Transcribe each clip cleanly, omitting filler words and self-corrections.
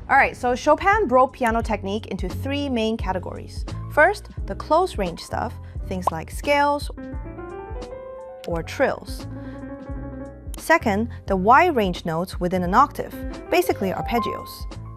Alright, so Chopin broke piano technique into three main categories. First, the close range stuff, things like scales or trills. Second, the wide range notes within an octave, basically arpeggios.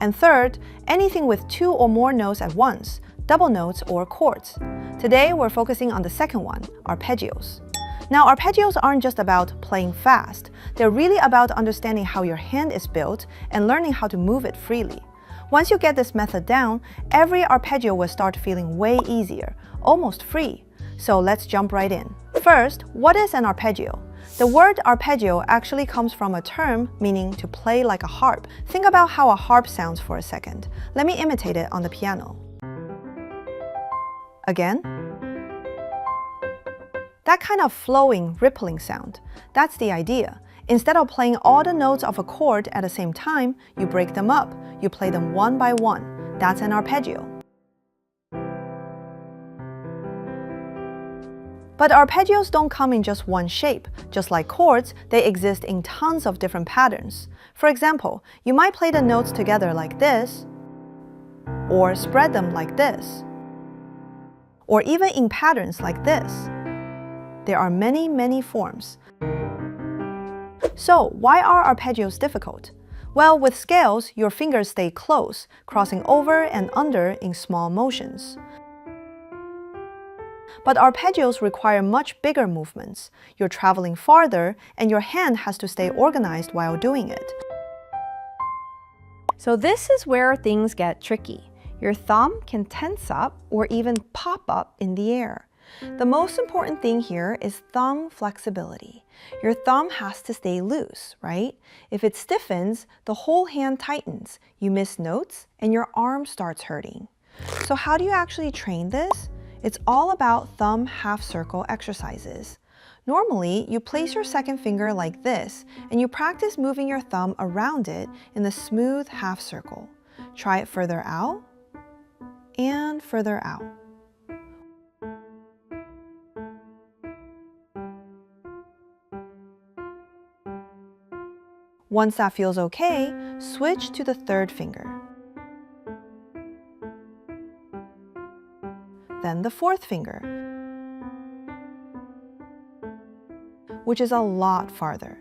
And third, anything with two or more notes at once, double notes or chords. Today, we're focusing on the second one, arpeggios. Now, arpeggios aren't just about playing fast. They're really about understanding how your hand is built and learning how to move it freely. Once you get this method down, every arpeggio will start feeling way easier, almost free. So let's jump right in. First, what is an arpeggio? The word arpeggio actually comes from a term meaning to play like a harp. Think about how a harp sounds for a second. Let me imitate it on the piano. Again. That kind of flowing, rippling sound. That's the idea. Instead of playing all the notes of a chord at the same time, you break them up. You play them one by one. That's an arpeggio. But arpeggios don't come in just one shape. Just like chords, they exist in tons of different patterns. For example, you might play the notes together like this, or spread them like this, or even in patterns like this. There are many, many forms. So, why are arpeggios difficult? Well, with scales, your fingers stay close, crossing over and under in small motions. But arpeggios require much bigger movements. You're traveling farther, and your hand has to stay organized while doing it. So this is where things get tricky. Your thumb can tense up or even pop up in the air. The most important thing here is thumb flexibility. Your thumb has to stay loose, right? If it stiffens, the whole hand tightens, you miss notes, and your arm starts hurting. So how do you actually train this? It's all about thumb half-circle exercises. Normally, you place your second finger like this, and you practice moving your thumb around it in the smooth half circle. Try it further out and further out. Once that feels okay, switch to the third finger. Then the fourth finger, which is a lot farther.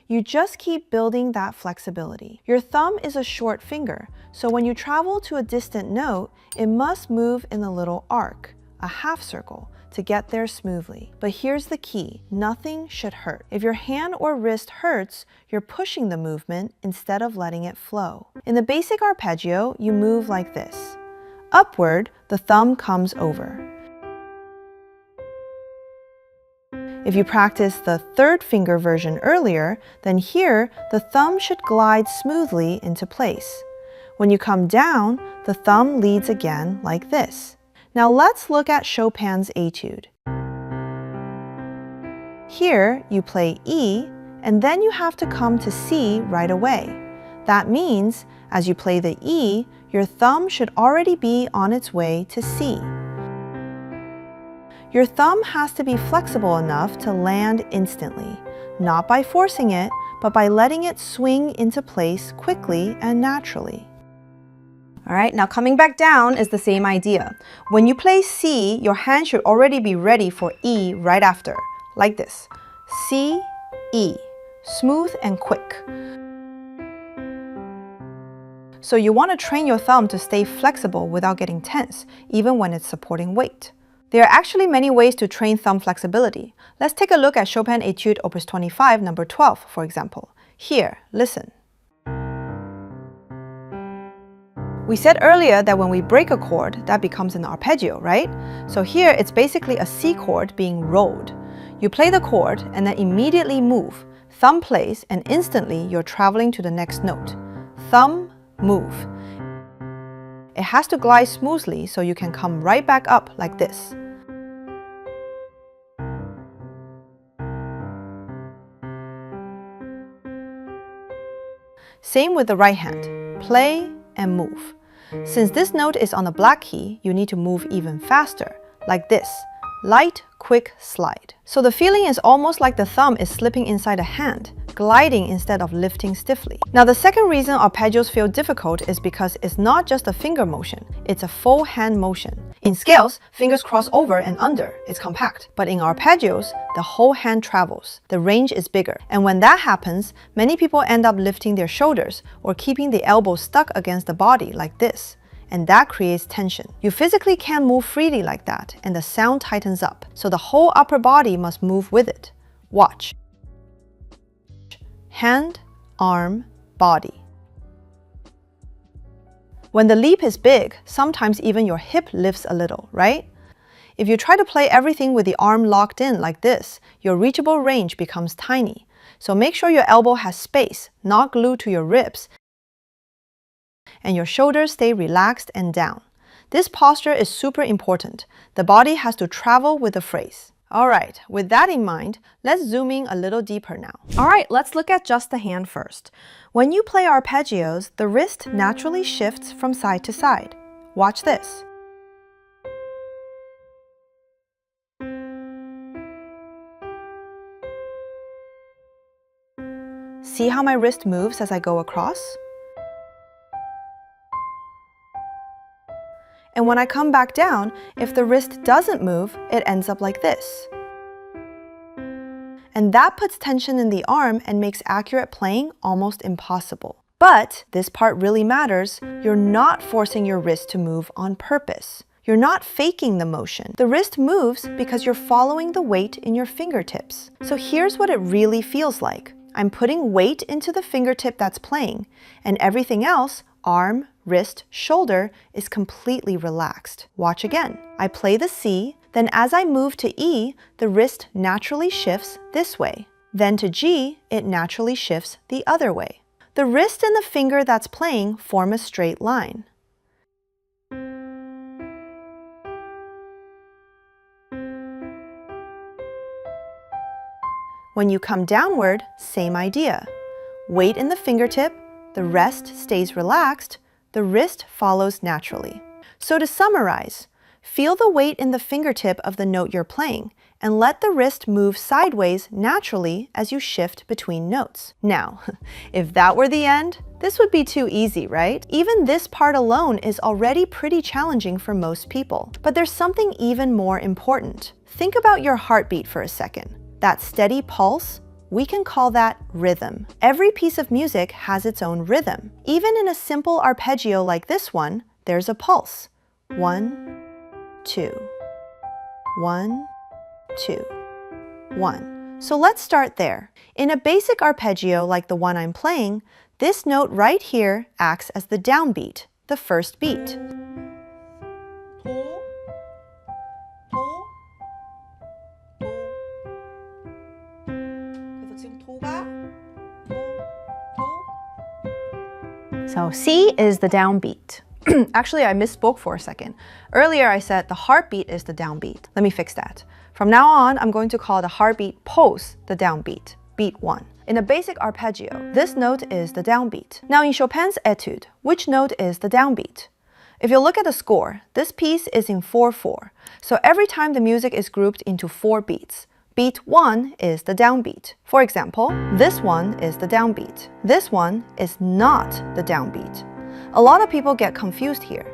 You just keep building that flexibility. Your thumb is a short finger, so when you travel to a distant note, it must move in a little arc, a half circle, to get there smoothly. But here's the key, nothing should hurt. If your hand or wrist hurts, you're pushing the movement instead of letting it flow. In the basic arpeggio, you move like this. Upward, the thumb comes over. If you practice the third finger version earlier, then here, the thumb should glide smoothly into place. When you come down, the thumb leads again like this. Now let's look at Chopin's Etude. Here, you play E, and then you have to come to C right away. That means, as you play the E, your thumb should already be on its way to C. Your thumb has to be flexible enough to land instantly, not by forcing it, but by letting it swing into place quickly and naturally. All right, now coming back down is the same idea. When you play C, your hand should already be ready for E right after, like this. C, E, smooth and quick. So you want to train your thumb to stay flexible without getting tense, even when it's supporting weight. There are actually many ways to train thumb flexibility. Let's take a look at Chopin Etude Opus 25, number 12, for example. Here, listen. We said earlier that when we break a chord, that becomes an arpeggio, right? So here, it's basically a C chord being rolled. You play the chord and then immediately move. Thumb plays, and instantly you're traveling to the next note. Thumb, move. It has to glide smoothly so you can come right back up like this. Same with the right hand. Play and move. Since this note is on the black key, you need to move even faster, like this. Light, quick slide. So the feeling is almost like the thumb is slipping inside a hand, gliding instead of lifting stiffly. Now the second reason arpeggios feel difficult is because it's not just a finger motion, it's a full hand motion. In scales, fingers cross over and under, it's compact. But in arpeggios, the whole hand travels, the range is bigger. And when that happens, many people end up lifting their shoulders or keeping the elbow stuck against the body like this. And that creates tension. You physically can't move freely like that, and the sound tightens up. So the whole upper body must move with it. Watch. Hand, arm, body. When the leap is big, sometimes even your hip lifts a little, right? If you try to play everything with the arm locked in like this, your reachable range becomes tiny. So make sure your elbow has space, not glued to your ribs, and your shoulders stay relaxed and down. This posture is super important. The body has to travel with the phrase. Alright, with that in mind, let's zoom in a little deeper now. Alright, let's look at just the hand first. When you play arpeggios, the wrist naturally shifts from side to side. Watch this. See how my wrist moves as I go across? And when I come back down, if the wrist doesn't move, it ends up like this. And that puts tension in the arm and makes accurate playing almost impossible. But this part really matters. You're not forcing your wrist to move on purpose. You're not faking the motion. The wrist moves because you're following the weight in your fingertips. So here's what it really feels like. I'm putting weight into the fingertip that's playing, and everything else, arm, wrist, shoulder, is completely relaxed. Watch again. I play the C, then as I move to E, the wrist naturally shifts this way. Then to G, it naturally shifts the other way. The wrist and the finger that's playing form a straight line. When you come downward, same idea. Weight in the fingertip, the rest stays relaxed, the wrist follows naturally. So to summarize, feel the weight in the fingertip of the note you're playing and let the wrist move sideways naturally as you shift between notes. Now, if that were the end, this would be too easy, right? Even this part alone is already pretty challenging for most people. But there's something even more important. Think about your heartbeat for a second. That steady pulse, we can call that rhythm. Every piece of music has its own rhythm. Even in a simple arpeggio like this one, there's a pulse. 1, 2, 1, 2, 1. So let's start there. In a basic arpeggio like the one I'm playing, this note right here acts as the downbeat, the first beat. So C is the downbeat. Actually, I misspoke for a second. Earlier I said the heartbeat is the downbeat. Let me fix that. From now on, I'm going to call the heartbeat pulse the downbeat, beat 1. In a basic arpeggio, this note is the downbeat. Now in Chopin's Etude, which note is the downbeat? If you look at the score, this piece is in 4/4. So every time the music is grouped into 4 beats. Beat 1 is the downbeat. For example, this one is the downbeat. This one is not the downbeat. A lot of people get confused here.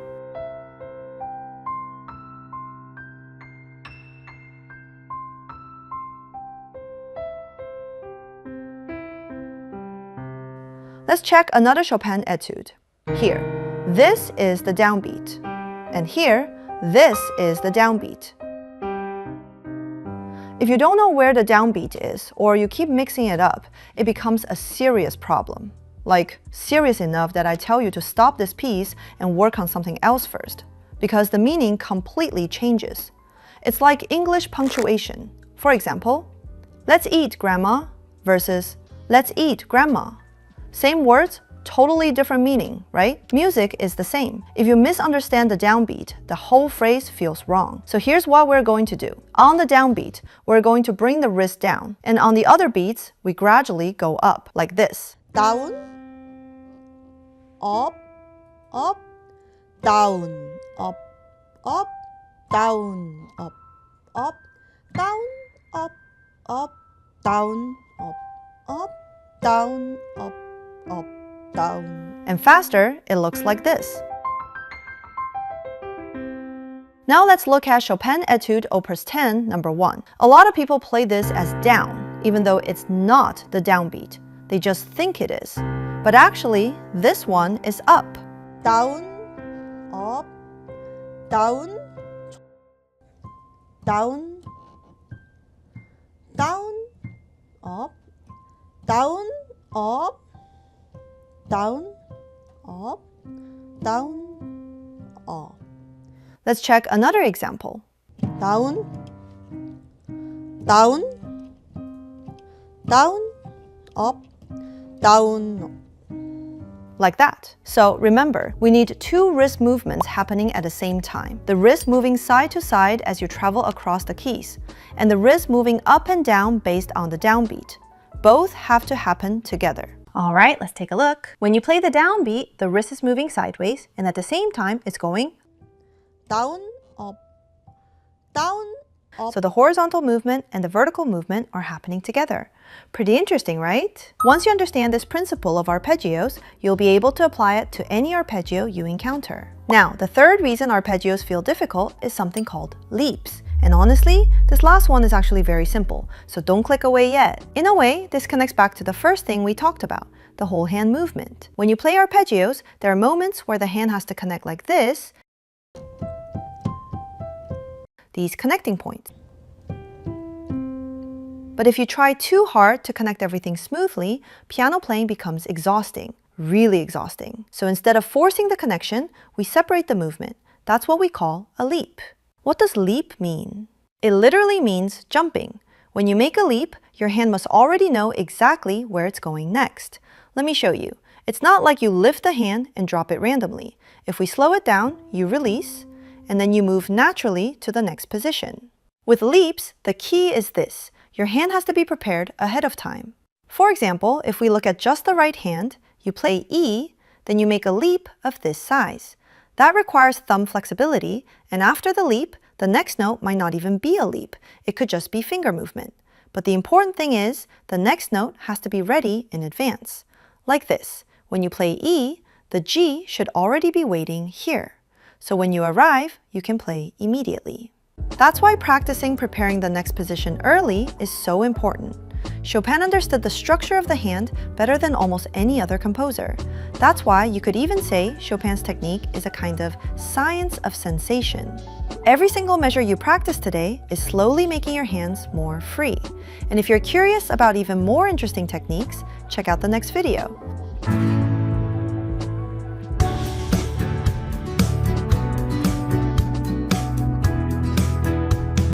Let's check another Chopin etude. Here, this is the downbeat. And here, this is the downbeat. If you don't know where the downbeat is, or you keep mixing it up, it becomes a serious problem. Like, serious enough that I tell you to stop this piece and work on something else first, because the meaning completely changes. It's like English punctuation. For example, let's eat, Grandma, versus let's eat, Grandma. Same words, totally different meaning, right? Music is the same. If you misunderstand the downbeat, the whole phrase feels wrong. So here's what we're going to do. On the downbeat, we're going to bring the wrist down. And on the other beats, we gradually go up, like this. Down, up, up, down, up, up, down, up, up, down. up, up, down, down, up, down. And faster, it looks like this. Now let's look at Chopin Etude Opus 10, number 1. A lot of people play this as down, even though it's not the downbeat. They just think it is. But actually, this one is up. Down, up, down, down, down, up, down, up, down, up, down, up. Let's check another example. Down, down, down, up, down. Like that. So remember, we need 2 wrist movements happening at the same time. The wrist moving side to side as you travel across the keys, and the wrist moving up and down based on the downbeat. Both have to happen together. All right, let's take a look. When you play the downbeat, the wrist is moving sideways, and at the same time, it's going down, up, down, up. So the horizontal movement and the vertical movement are happening together. Pretty interesting, right? Once you understand this principle of arpeggios, you'll be able to apply it to any arpeggio you encounter. Now, the third reason arpeggios feel difficult is something called leaps. And honestly, this last one is actually very simple, so don't click away yet. In a way, this connects back to the first thing we talked about, the whole hand movement. When you play arpeggios, there are moments where the hand has to connect like this, these connecting points. But if you try too hard to connect everything smoothly, piano playing becomes exhausting, really exhausting. So instead of forcing the connection, we separate the movement. That's what we call a leap. What does leap mean? It literally means jumping. When you make a leap, your hand must already know exactly where it's going next. Let me show you. It's not like you lift the hand and drop it randomly. If we slow it down, you release, and then you move naturally to the next position. With leaps, the key is this. Your hand has to be prepared ahead of time. For example, if we look at just the right hand, you play E, then you make a leap of this size. That requires thumb flexibility, and after the leap, the next note might not even be a leap. It could just be finger movement. But the important thing is, the next note has to be ready in advance. Like this. When you play E, the G should already be waiting here. So when you arrive, you can play immediately. That's why practicing preparing the next position early is so important. Chopin understood the structure of the hand better than almost any other composer. That's why you could even say Chopin's technique is a kind of science of sensation. Every single measure you practice today is slowly making your hands more free. And if you're curious about even more interesting techniques, check out the next video.